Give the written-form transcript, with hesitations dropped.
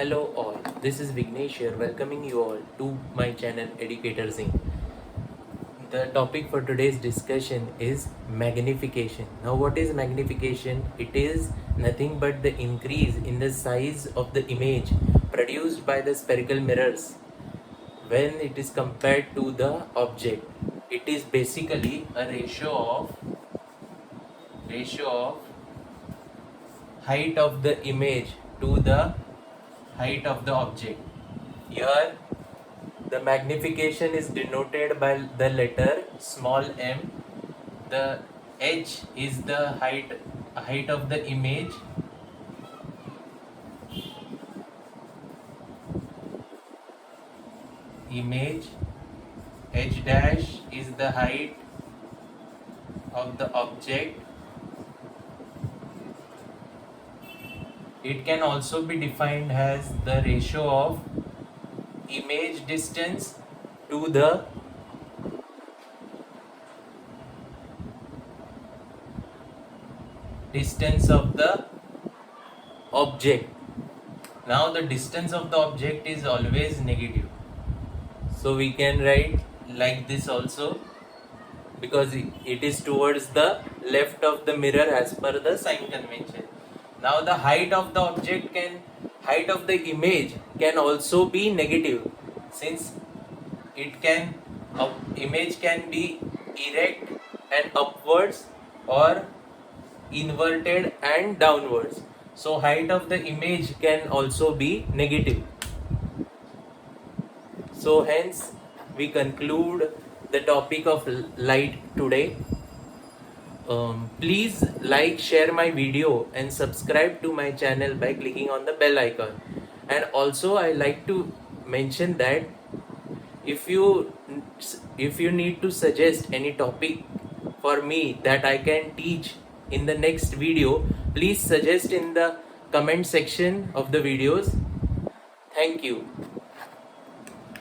Hello all, this is Vignesh here welcoming you all to my channel Educator Zing. The topic for today's discussion is magnification. Now what is magnification? It is nothing but the increase in the size of the image produced by the spherical mirrors when it is compared to the object. It is basically a ratio of height of the image to the height of the object. Here the magnification is denoted by the letter small m. The h is the height of the image. H dash is the height of the object. It can also be defined as the ratio of image distance to the distance of the object. Now the distance of the object is always negative, so we can write like this also, because it is towards the left of the mirror as per the sign convention. Now the height of the image can also be negative, since image can be erect and upwards or inverted and downwards. So height of the image can also be negative. So hence we conclude the topic of light today. Please like, share my video and subscribe to my channel by clicking on the bell icon. And also I like to mention that if you need to suggest any topic for me that I can teach in the next video, please suggest in the comment section of the videos. Thank you.